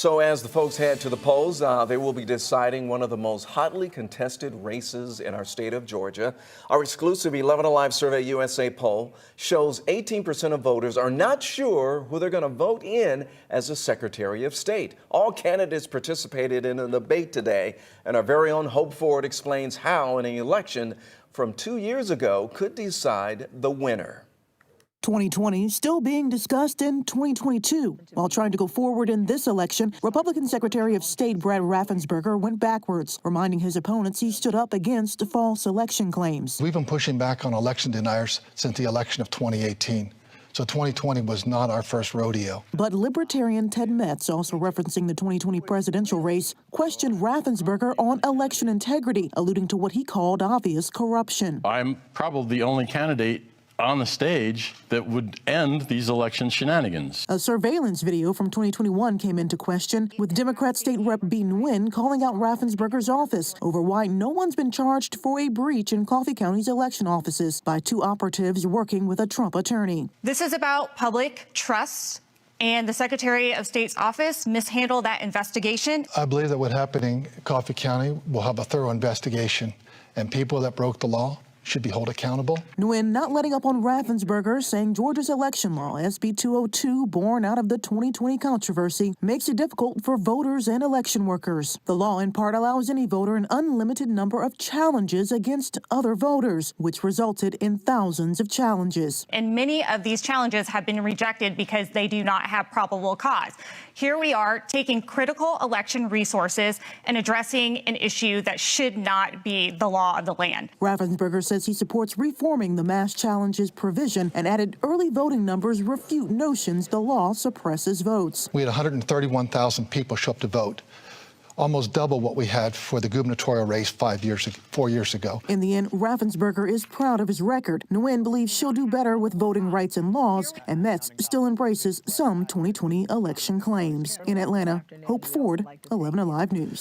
So as the folks head to the polls, they will be deciding one of the most hotly contested races in our state of Georgia. Our exclusive 11 Alive Survey USA poll shows 18% of voters are not sure who they're going to vote in as the Secretary of State. All candidates participated in a debate today, and our very own Hope Ford explains how an election from 2 years ago could decide the winner. 2020 still being discussed in 2022. While trying to go forward in this election, Republican Secretary of State Brad Raffensperger went backwards, reminding his opponents he stood up against false election claims. We've been pushing back on election deniers since the election of 2018. So 2020 was not our first rodeo. But Libertarian Ted Metz, also referencing the 2020 presidential race, questioned Raffensperger on election integrity, alluding to what he called obvious corruption. I'm probably the only candidate on the stage that would end these election shenanigans. A surveillance video from 2021 came into question, with Democrat State Rep B. Nguyen calling out Raffensperger's office over why no one's been charged for a breach in Coffee County's election offices by two operatives working with a Trump attorney. This is about public trust, and the Secretary of State's office mishandled that investigation. I believe that what happened in Coffee County will have a thorough investigation, and people that broke the law should be held accountable. Nguyen not letting up on Raffensperger, saying Georgia's election law, SB 202, born out of the 2020 controversy, makes it difficult for voters and election workers. The law in part allows any voter an unlimited number of challenges against other voters, which resulted in thousands of challenges. And many of these challenges have been rejected because they do not have probable cause. Here we are taking critical election resources and addressing an issue that should not be the law of the land. Raffensperger says he supports reforming the mass challenges provision and added early voting numbers refute notions the law suppresses votes. We had 131,000 people show up to vote, almost double what we had for the gubernatorial race 4 years ago. In the end, Raffensperger is proud of his record. Nguyen believes she'll do better with voting rights and laws, and Metz still embraces some 2020 election claims. In Atlanta, Hope Ford, 11 Alive News.